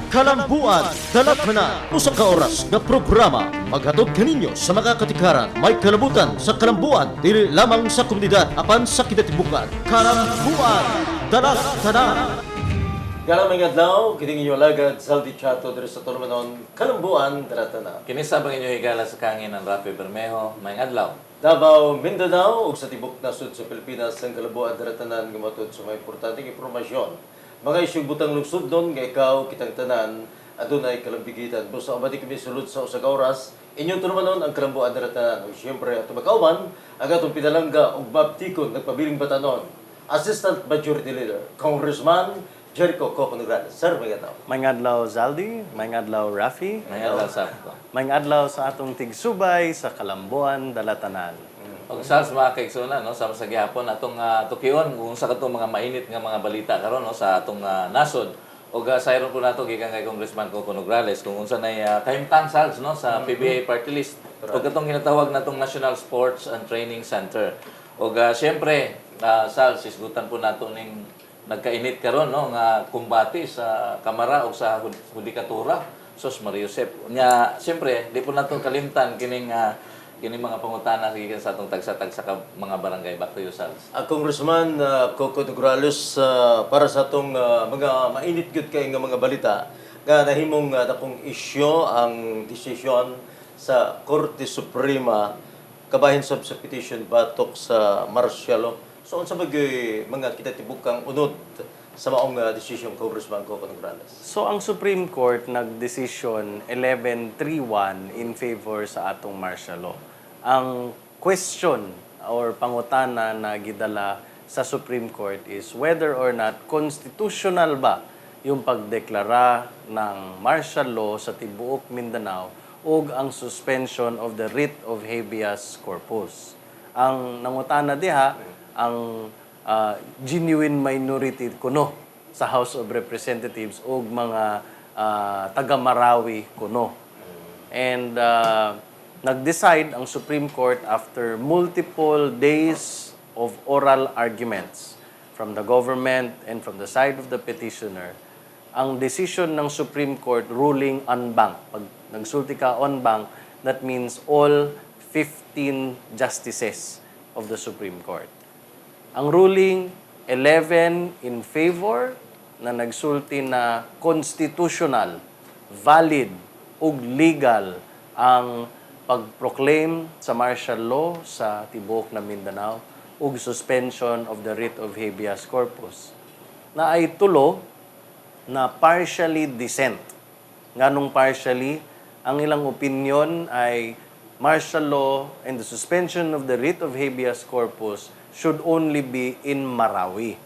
Kalamboan Dala Tanan, usa ka oras nga programa maghatod kaninyo sa mga katikaran may kalabutan sa kalambuan dili lamang sa komunidad apan sa kinatibukan. Kalamboan Dala Tanan. Galang mga adlaw, kining inyo alagad Saldi Chato diri sa Tulumanon, Kalamboan Dala Tanan. Kinisa bang inyo higala sa kangin ng Rafi Bermejo, may adlaw. Davao, Mindanao ug sa tibok nasod sa Pilipinas ang Kalamboan Dala Tanan gumatod sa mga importanteng impormasyon. Mga isyong butang lungsod doon, nga ikaw, kitang tanan, adunay kalambigitan. Busa abadi kami sulod sa usag oras, inyong tunumanon ang Kalamboan Dala Tanan. O siyempre, ato magkauman, ang atong pinalangga o babtikon, nagpabiling batanon. Assistant Majority Leader, Congressman Jericho Nograles. Sir, may gataw. May adlaw Zaldi, may adlaw Rafi, May adlaw sa ato. may adlaw sa atong tigsubay sa Kalamboan Dala Tanan. Og sa mga kaigsunan, no, sa gihapon atong tukion kung sa katong mga mainit nga mga balita karon no sa atong nasod. Og sayron po nato gikan kay Congressman Nograles kung unsa nay kahimtang SALS no sa PBA party list. Og katong ginatawag natong National Sports and Training Center. Og syempre SALS isgutan po nato ning nagkainit karon no nga kumbati sa Kamara o sa Hudikatura. Sos Mario Josep. Nya syempre di po nato kalimtan kining mga pangutana gikan sa atong tagsa-tagsa ka mga barangay back to you, SALS. Congressman Coco Nograles, para sa atong mga mainit gyud kay nga mga balita nga nahimong dakong isyu ang desisyon sa Korte Suprema kabahin sa petition batok sa martial law. So unsa bagay mga kitatibukang unod sa maong desisyon Congressman Coco Nograles? So ang Supreme Court nagdesisyon 11-3-1 in favor sa atong martial law. Ang question or pangutana na gidala sa Supreme Court is whether or not constitutional ba yung pagdeklara ng martial law sa tibuok Mindanao ug ang suspension of the writ of habeas corpus. Ang nangutana diha ang genuine minority kuno sa House of Representatives ug mga taga-Marawi kuno. And nag-decide ang Supreme Court after multiple days of oral arguments from the government and from the side of the petitioner. Ang decision ng Supreme Court ruling en banc. Pag nagsulti ka en banc, that means all 15 justices of the Supreme Court. Ang ruling 11 in favor na nagsulti na constitutional, valid ug legal ang pag-proclaim sa martial law sa tibuok na Mindanao ug suspension of the writ of habeas corpus na ay tulo na partially dissent. Nganong partially, ang ilang opinion ay martial law and the suspension of the writ of habeas corpus should only be in Marawi.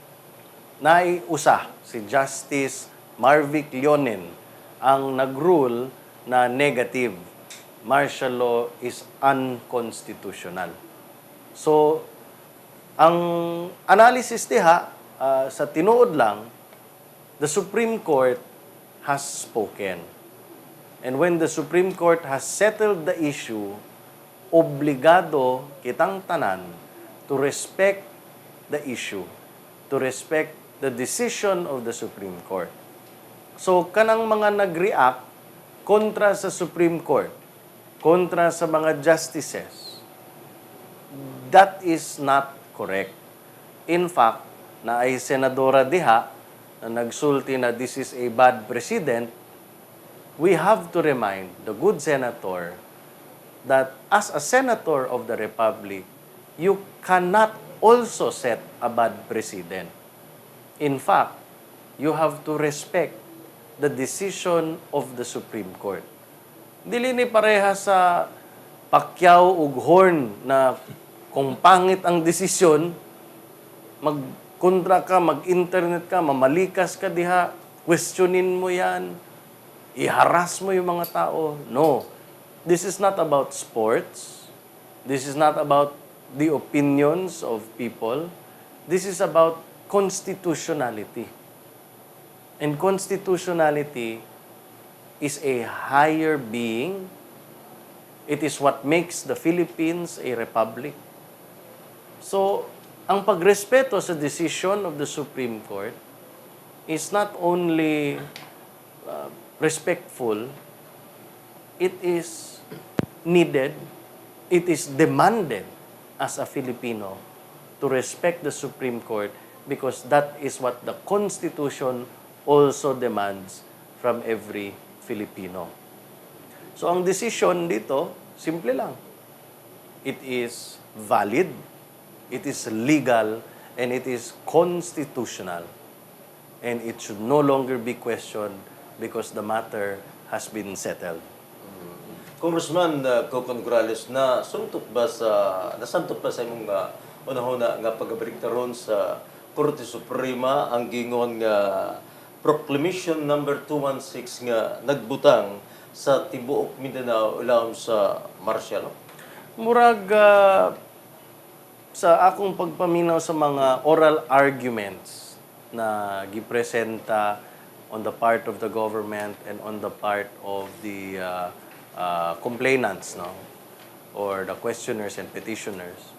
Naiusa si Justice Marvic Leonen ang nag-rule na negative. Martial law is unconstitutional. So, ang analysis diha, sa tinuod lang, the Supreme Court has spoken. And when the Supreme Court has settled the issue, obligado kitang tanan to respect the issue, to respect the decision of the Supreme Court. So, kanang mga nag-react kontra sa Supreme Court, kontra sa mga justices, that is not correct. In fact, na ay senadora diha na nagsulti na this is a bad precedent, we have to remind the good senator that as a senator of the Republic, you cannot also set a bad precedent. In fact, you have to respect the decision of the Supreme Court. Dili ni pareha sa Pacquiao ug Horn na kung pangit ang desisyon, magkontra ka, mag-internet ka, mamalikas ka diha, questionin mo yan, iharas mo yung mga tao. No. This is not about sports. This is not about the opinions of people. This is about constitutionality. And constitutionality is a higher being. It is what makes the Philippines a republic. So, ang pagrespeto sa decision of the Supreme Court is not only respectful, it is needed, it is demanded as a Filipino to respect the Supreme Court because that is what the Constitution also demands from every Filipino. So ang decision dito, simple lang. It is valid, it is legal, and it is constitutional. And it should no longer be questioned because the matter has been settled. Congressman Coco Nograles, nasantot ba sa imong unahuna nga pagabalik ron sa Korte Suprema ang gingon nga Proclamation number 216 nga nagbutang sa tibuok Mindanao ilawom sa martial law? Murag sa akong pagpaminaw sa mga oral arguments na gipresenta on the part of the government and on the part of the complainants, no, or the questioners and petitioners,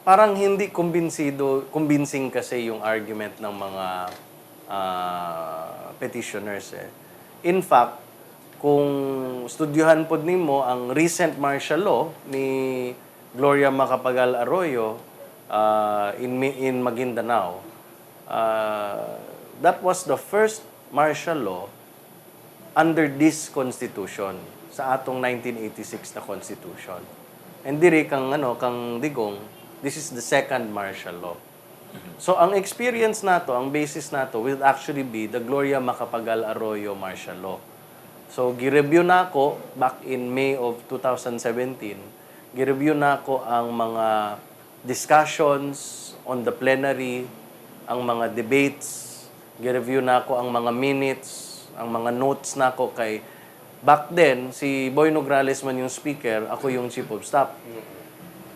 parang hindi convincing kasi yung argument ng mga petitioners. In fact, kung studyuhan pod nimo ang recent martial law ni Gloria Macapagal Arroyo in Maguindanao, that was the first martial law under this constitution sa atong 1986 na constitution. And diri kang digong, this is the second martial law. So ang experience nato, ang basis nato will actually be the Gloria Macapagal Arroyo martial law. So gi-review nako back in May of 2017. Gi-review nako ang mga discussions on the plenary, ang mga debates, gi-review nako ang mga minutes, ang mga notes nako kay back then si Boy Nograles man yung speaker, ako yung chief of staff.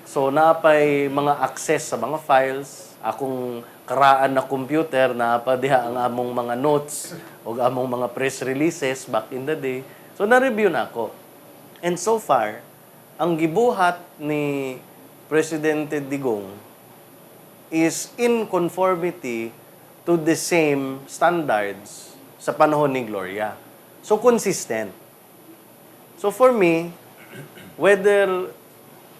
So napay mga access sa mga files, akong karaan na computer na diha ang among mga notes o among mga press releases back in the day. So na-review na ako. And so far, ang gibuhat ni Presidente Digong is in conformity to the same standards sa panahon ni Gloria. So consistent. So for me, whether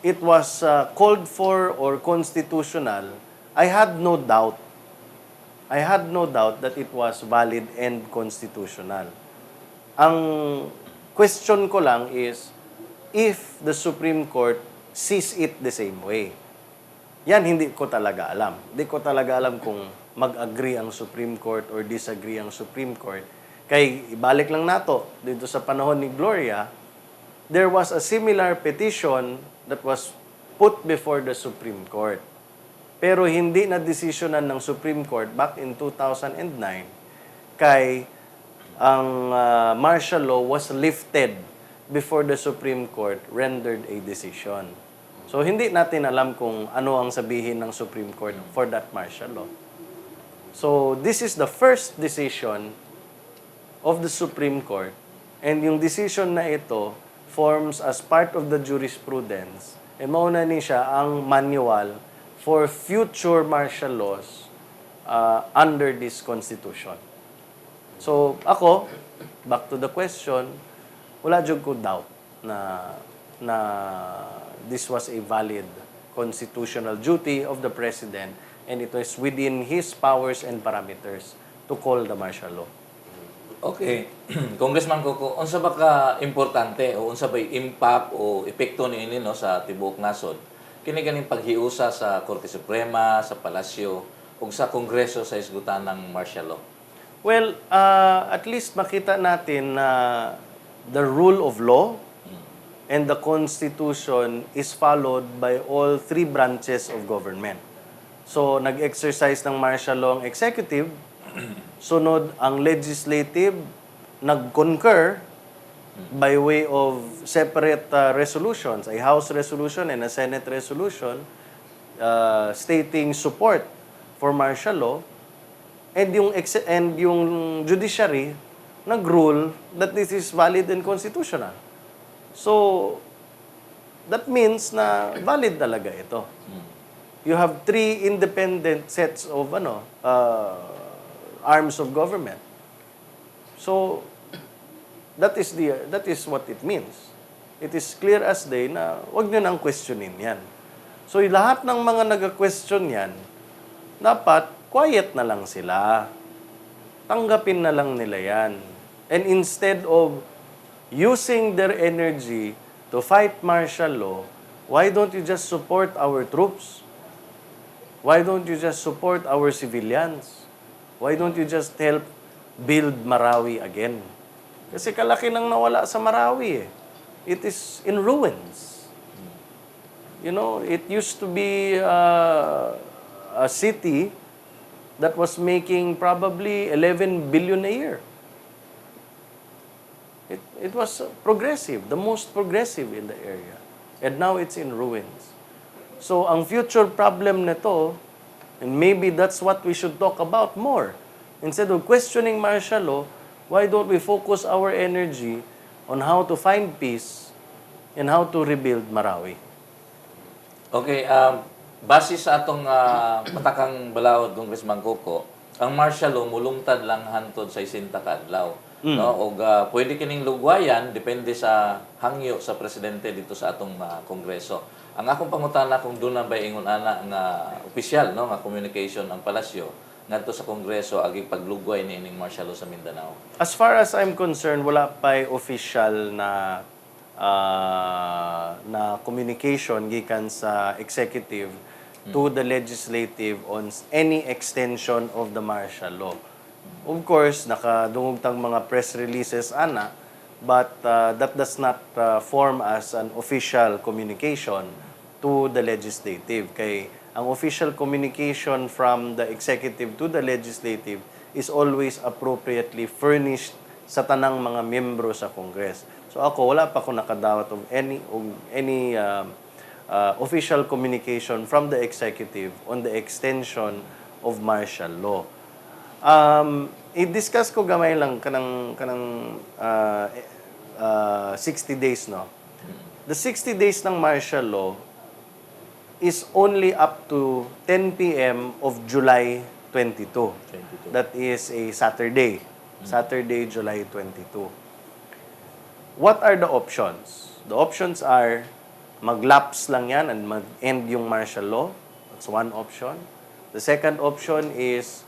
it was called for or constitutional, I had no doubt. I had no doubt that it was valid and constitutional. Ang question ko lang is, if the Supreme Court sees it the same way. Yan, hindi ko talaga alam. Hindi ko talaga alam kung mag-agree ang Supreme Court or disagree ang Supreme Court. Kay, ibalik lang nato, dito sa panahon ni Gloria, there was a similar petition that was put before the Supreme Court. Pero hindi na desisyonan ng Supreme Court back in 2009 kay ang martial law was lifted before the Supreme Court rendered a decision. So hindi natin alam kung ano ang sabihin ng Supreme Court for that martial law. So this is the first decision of the Supreme Court, and yung decision na ito forms as part of the jurisprudence. Mauna ni siya ang manual for future martial laws under this Constitution. So, ako, back to the question, wala jud ko doubt na this was a valid constitutional duty of the President and it was within his powers and parameters to call the martial law. Okay. Congressman Coco, unsa ba ka importante o unsa ba impact o epekto niini no sa tibuok nasod kini ganing paghiusa sa Korte Suprema, sa Palasyo ug sa Kongreso sa isgutan ng martial law? Well, at least makita natin na the rule of law and the Constitution is followed by all three branches of government. So, nag-exercise ng martial law ang executive, sunod ang legislative, nag-concur by way of separate resolutions, a House resolution and a Senate resolution stating support for martial law, and yung judiciary nag-rule that this is valid and constitutional. So that means na valid talaga ito. You have three independent sets of arms of government. So, that is what it means. It is clear as day na wag nyo nang questionin yan. So, lahat ng mga nag-question yan, dapat quiet na lang sila. Tanggapin na lang nila yan. And instead of using their energy to fight martial law, why don't you just support our troops? Why don't you just support our civilians? Why don't you just help build Marawi again? Kasi kalaki nang nawala sa Marawi eh. It is in ruins. You know, it used to be a city that was making probably 11 billion a year. It was progressive, the most progressive in the area. And now it's in ruins. So, ang future problem nito, and maybe that's what we should talk about more. Instead of questioning martial law, why don't we focus our energy on how to find peace and how to rebuild Marawi? Okay, base sa atong matakang balawod, Congressman Coco, ang martial law mulungtad lang hantod sa 60 ka adlaw. No? O pwede kining lugwayan, depende sa hangyo sa presidente dito sa atong kongreso. Ang akong pangutana kung doon na ba ingon ana nga opisyal, no, nga communication ang palasyo ngadto sa kongreso aging paglugway ni ining martial law sa Mindanao. As far as I'm concerned, wala pa'y official na na communication gikan sa executive to the legislative on any extension of the martial law. Of course, nakadungog tang mga press releases ana, but that does not form as an official communication to the legislative. Kay ang official communication from the executive to the legislative is always appropriately furnished sa tanang mga membro sa Congress. So ako, wala pa ako nakadawat of any official communication from the executive on the extension of martial law. I-discuss ko gamay lang kanang 60 days, no? The 60 days ng martial law is only up to 10 p.m. of July 22. That is a Saturday. Saturday, July 22. What are the options? The options are mag-lapse lang yan and mag-end yung martial law. That's one option. The second option is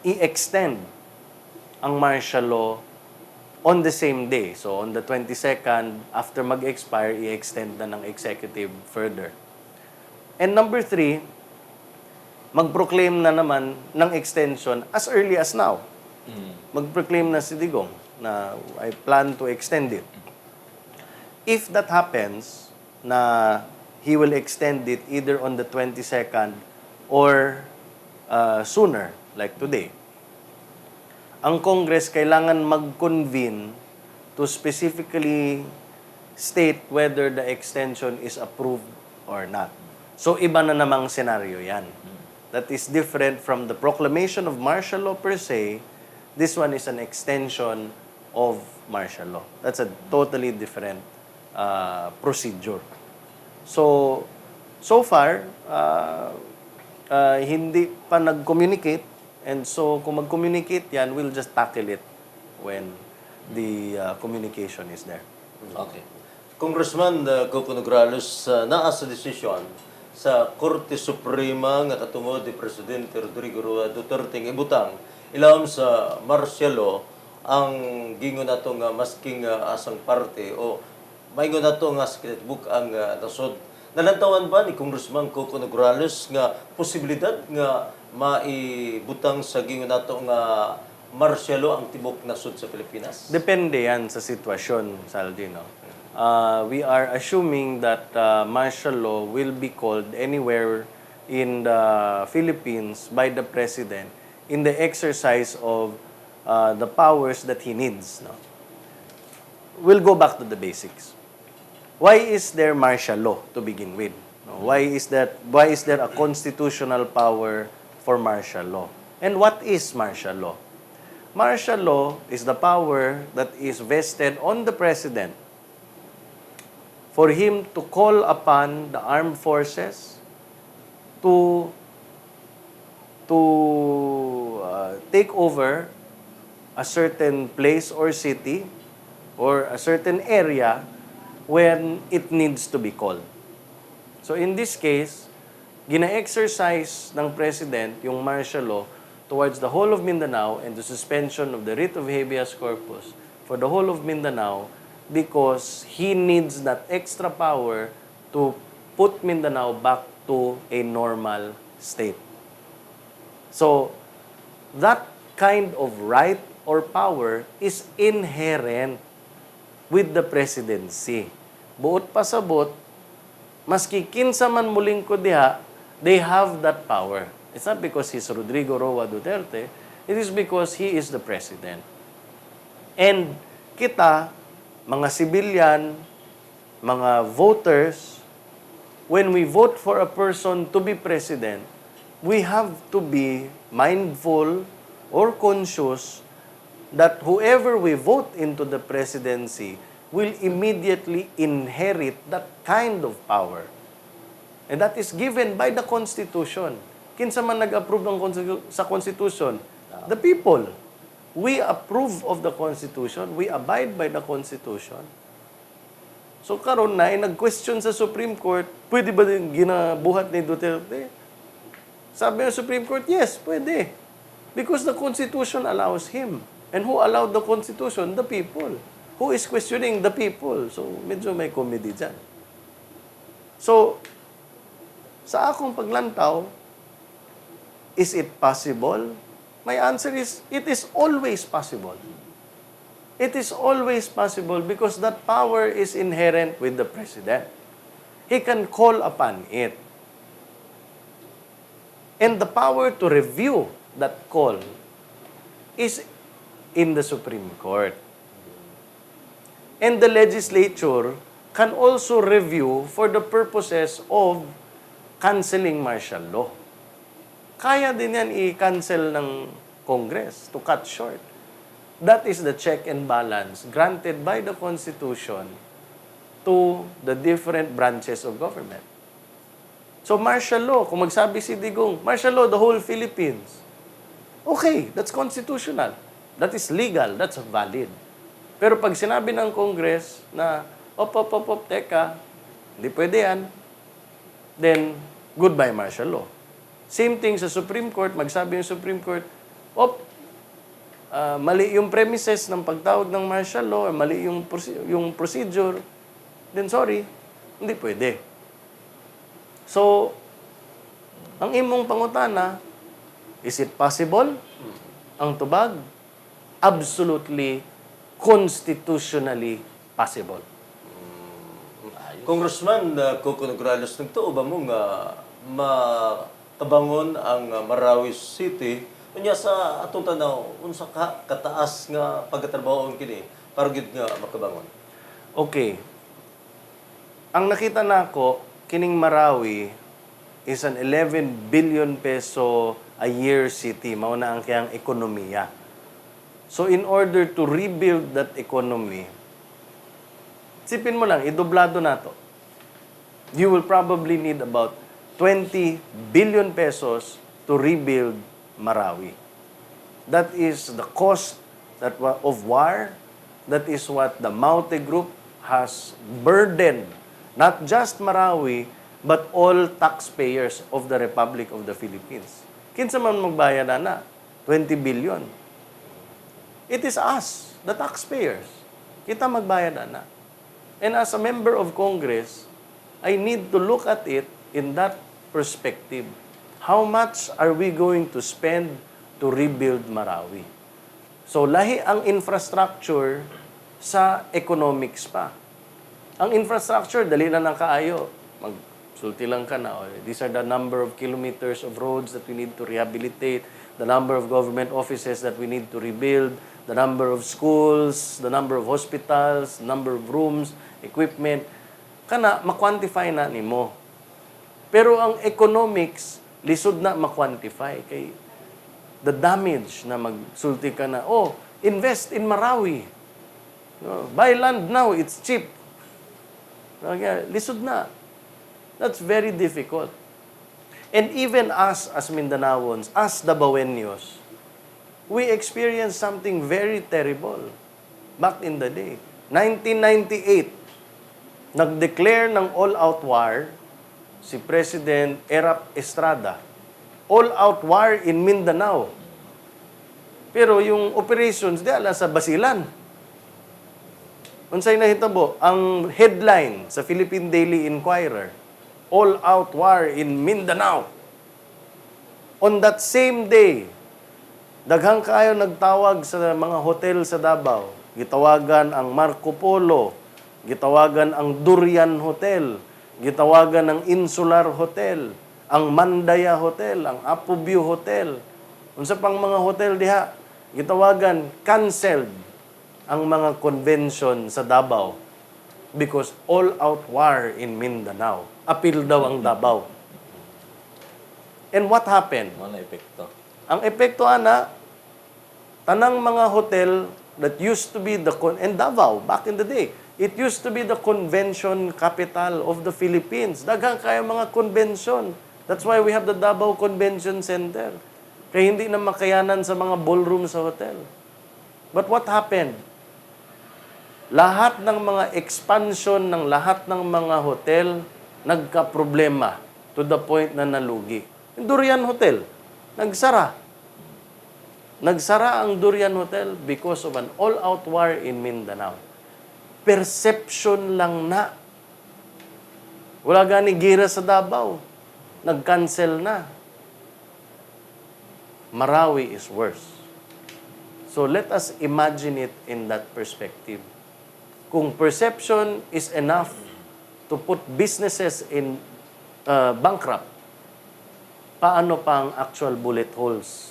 i-extend ang martial law on the same day. So, on the 22nd, after mag-expire, i-extend na ng executive further. And number 3, mag-proclaim na naman ng extension as early as now. Mag-proclaim na si Digong na I plan to extend it. If that happens, na he will extend it either on the 22nd or sooner, like today, ang Congress kailangan mag-convene to specifically state whether the extension is approved or not. So, iba na namang senaryo yan. That is different from the proclamation of martial law per se. This one is an extension of martial law. That's a totally different procedure. So far, hindi pa nag-communicate. And so, kung mag-communicate yan, we'll just tackle it when the communication is there. Okay. Congressman Coco Nograles, naa sa desisyon sa Korte Suprema nga katungod ni Presidente Rodrigo Roa Duterte nga ibutang ilawom sa martial law ang gingon nato nga masking asang parte o maingon nato nga sa kinatibuk ang nasod. Nalantawan ba ni Congressman Coco Nograles nga posibilidad nga maibutang sa gingon nato nga martial law ang tibok nasod sa Pilipinas? Depende yan sa sitwasyon, Saldi, no? We are assuming that martial law will be called anywhere in the Philippines by the President in the exercise of the powers that he needs. No? We'll go back to the basics. Why is there martial law to begin with? No? Why is there a constitutional power for martial law? And what is martial law? Martial law is the power that is vested on the President for him to call upon the armed forces to take over a certain place or city or a certain area when it needs to be called. So in this case, gina-exercise ng President yung martial law towards the whole of Mindanao and the suspension of the writ of habeas corpus for the whole of Mindanao because he needs that extra power to put Mindanao back to a normal state. So, that kind of right or power is inherent with the presidency. Buot pasabot, maski kinsa man muling ko diha, they have that power. It's not because he's Rodrigo Roa Duterte, it is because he is the president. And kita, mga civilian, mga voters, when we vote for a person to be president, we have to be mindful or conscious that whoever we vote into the presidency will immediately inherit that kind of power. And that is given by the Constitution. Kinsa man nag-approve ng sa Constitution? The people. We approve of the Constitution. We abide by the Constitution. So karon na, nag-question sa Supreme Court, pwede ba din ginabuhat ni Duterte? Sabi ng Supreme Court, yes, pwede. Because the Constitution allows him. And who allowed the Constitution? The people. Who is questioning? The people. So, medyo may comedy dyan. So, sa akong paglantaw, is it possible? My answer is, it is always possible. It is always possible because that power is inherent with the President. He can call upon it. And the power to review that call is in the Supreme Court. And the legislature can also review for the purposes of canceling martial law. Kaya din yan i-cancel ng Congress to cut short. That is the check and balance granted by the Constitution to the different branches of government. So martial law, kung magsabi si Digong, martial law, the whole Philippines. Okay, that's constitutional. That is legal, that's valid. Pero pag sinabi ng Congress na, teka, hindi pwede yan, then goodbye martial law. Same thing sa Supreme Court, magsabi yung Supreme Court, mali yung premises ng pagtawag ng martial law, or mali yung procedure, then sorry, hindi pwede. So, ang imong pangutana, is it possible? Ang tubag, absolutely, constitutionally possible. Congressman Coco Nograles, nagtuo ba mo nga matabangon ang Marawi City unya sa atong tanaw unsa ka kataas nga pagkatrabaho kini para gid nga makabangon? Okay. Ang nakita nako kining Marawi is an 11 billion peso a year city mao na ang kayang ekonomiya. So in order to rebuild that economy, sipin mo lang, idoblado na to. You will probably need about 20 billion pesos to rebuild Marawi. That is the cost of war. That is what the Maute Group has burdened, not just Marawi, but all taxpayers of the Republic of the Philippines. Kinsa man magbayad na? 20 billion. It is us, the taxpayers. Kita magbayad na. And as a member of Congress, I need to look at it in that perspective. How much are we going to spend to rebuild Marawi? So, lahi ang infrastructure sa economics pa. Ang infrastructure, dali na ng kaayo. Magsulti lang ka na. These are the number of kilometers of roads that we need to rehabilitate, the number of government offices that we need to rebuild, the number of schools, the number of hospitals, number of rooms, equipment. Kana, ma-quantify na nimo. Pero ang economics, lisod na ma-quantify. Kay the damage na magsulti ka na, invest in Marawi. Buy land now, it's cheap. Lisod na. That's very difficult. And even us as Mindanaoans, as Dabawenyos, we experienced something very terrible back in the day. 1998, nag-declare ng all-out war si President Erap Estrada. All-out war in Mindanao. Pero yung operations, di ala sa Basilan. Unsay nahitabo, ang headline sa Philippine Daily Inquirer, all-out war in Mindanao. On that same day, daghang kayo nagtawag sa mga hotel sa Davao. Gitawagan ang Marco Polo, gitawagan ang Durian Hotel, gitawagan ang Insular Hotel, ang Mandaya Hotel, ang Apuview Hotel. Unsa pang mga hotel diha, gitawagan canceled ang mga convention sa Davao because all-out war in Mindanao. Apil daw ang Davao. And what happened? Ano na epekto? Ang epekto ana, tanang mga hotel that used to be and Davao, back in the day, it used to be the convention capital of the Philippines. Daghang kayo mga convention. That's why we have the Davao Convention Center. Kaya hindi na makayanan sa mga ballroom sa hotel. But what happened? Lahat ng mga expansion ng lahat ng mga hotel nagka-problema to the point na nalugi. Yung Durian Hotel, nagsara. Nagsara ang Durian Hotel because of an all-out war in Mindanao. Perception lang na. Wala gani gira sa Davao. Nag-cancel na. Marawi is worse. So let us imagine it in that perspective. Kung perception is enough to put businesses in bankrupt, paano pa ang actual bullet holes?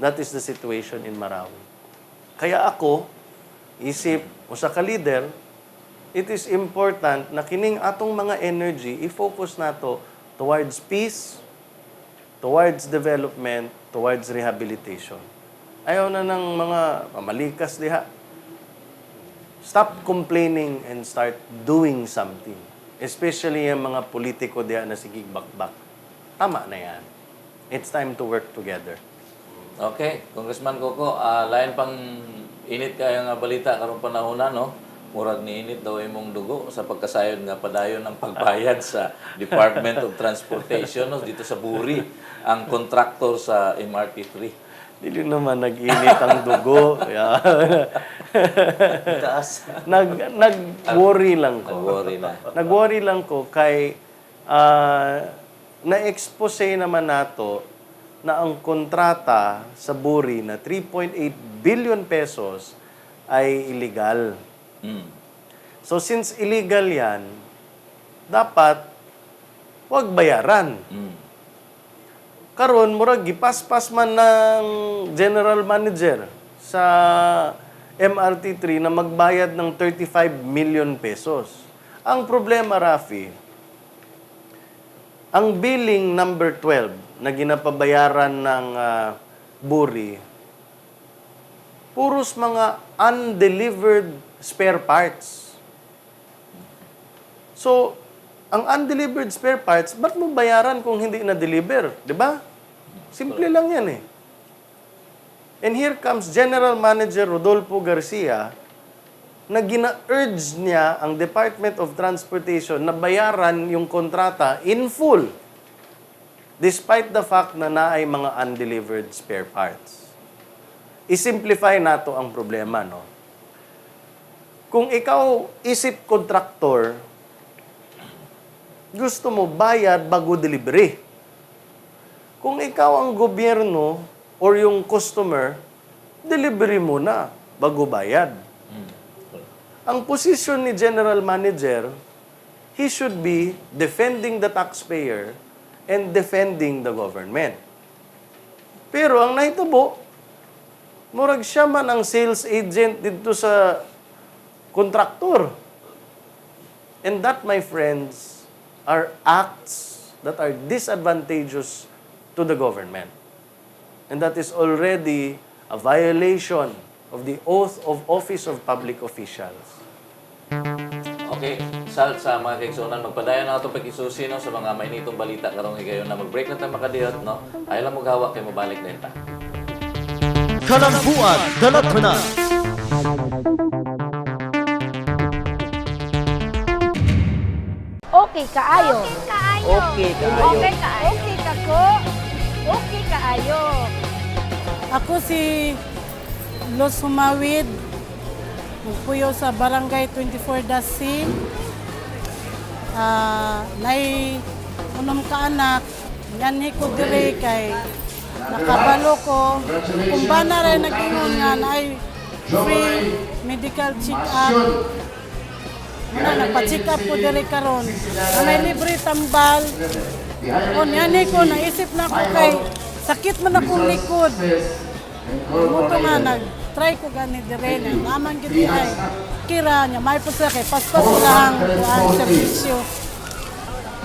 That is the situation in Marawi. Kaya ako, isip o sa ka-leader, it is important na kining atong mga energy, i-focus nato towards peace, towards development, towards rehabilitation. Ayaw na ng mga pamalikas diha. Stop complaining and start doing something. Especially yung mga politiko diha na sigig bakbak. Tama na yan. It's time to work together. Okay, Congressman Coco, lain pang init kayo nga balita karong panahon na, no? Murag ni init daw imong dugo sa pagkasayod nga padayon ng pagbayad sa Department of Transportation, no? Dito sa Buri, ang contractor sa MRT3. Dili naman nag-init ang dugo. Taas. Nag-worry lang ko. Nag-worry na. Nag-worry lang ko kay na-expose naman nato na ang kontrata sa Buri na 3.8 billion pesos ay illegal. So since illegal yan, dapat wag bayaran. Karon murag gipaspas man ng general manager sa MRT3 na magbayad ng 35 million pesos. Ang problema, Rafi, ang billing number 12 na ginapabayaran ng Buri, puros mga undelivered spare parts. So, ang undelivered spare parts, ba't mo bayaran kung hindi na-deliver? Di ba? Simple lang yan eh. And here comes General Manager Rodolfo Garcia na gina-urge niya ang Department of Transportation na bayaran yung kontrata in full despite the fact na naay mga undelivered spare parts. I-simplify nato ang problema, no? Kung ikaw isip kontraktor, gusto mo bayad bago delivery. Kung ikaw ang gobyerno or yung customer, delivery mo na bago bayad. Ang posisyon ni General Manager, he should be defending the taxpayer and defending the government. Pero ang nahitabo, murag siya man ang sales agent dito sa kontraktor. And that, my friends, are acts that are disadvantageous to the government. And that is already a violation of the oath of office of public officials. Okay, salt sa mga kaigsunan, magpadayon na itong pag-isusi no, sa mga mainitong balita karong higayon na mag-break na tayo makadiyot, no? Ayaw lang maghawa kay mabalik na ita. Kalamboan Dala Tanan. Okay kaayo. Okay kaayo. Okay kaayo. Okay kako. Okay kaayo. Ako si Los Humawid, magpuyo sa Barangay 24-C. Nay unom ka anak, yanhi ko dire kay nakabalo ko. Kung ba na rin nag-ingon nga na ay free medical check-up. Muna, nagpa-check up ko dire karon. Na may libre tambal. O yanhi ko, naisip na ko kay sakit man akong likod. Muto nga, nag-try ko gani dire na naman giti ay kira niya, may po siya kay paspas lang ang servisyo.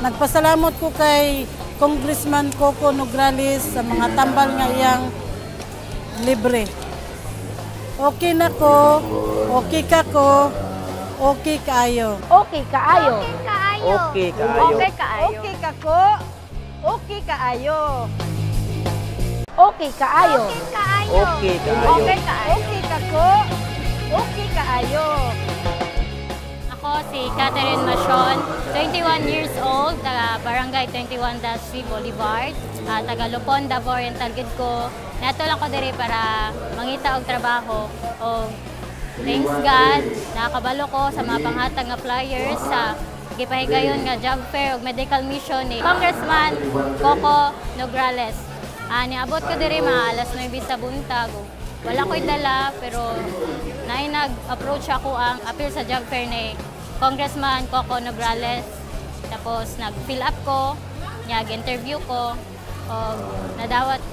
Nagpasalamat ko kay Congressman Coco Nograles sa mga tambal nga iyang libre. Okay na ko, okay ka ko, okay kaayo. Okay kaayo. Okay kaayo. Okay kaayo. Okay kako. Okay kaayo. Okay kaayo. Okay kaayo. Okay kaayo. Okay kako. Okay kaayo. Ako si Catherine Machon, 21 years old, taga Barangay 21-C Boulevard, taga Lupon, Davao Oriental gid ko. Nato lang ko diri para mangita og trabaho. O thanks God, nakakabalo ko sa mga panghatag nga flyers sa gipahigayon nga job fair ug medical mission ni Congressman Coco Nograles. Niabot ko diri mga alas 9 sa buntag. Wala ko'y dala pero nag-approach ako ang appeal sa job fair ni Congressman Coco Nograles. Tapos nag-fill up ko, nag-interview ko, o nadawat ko.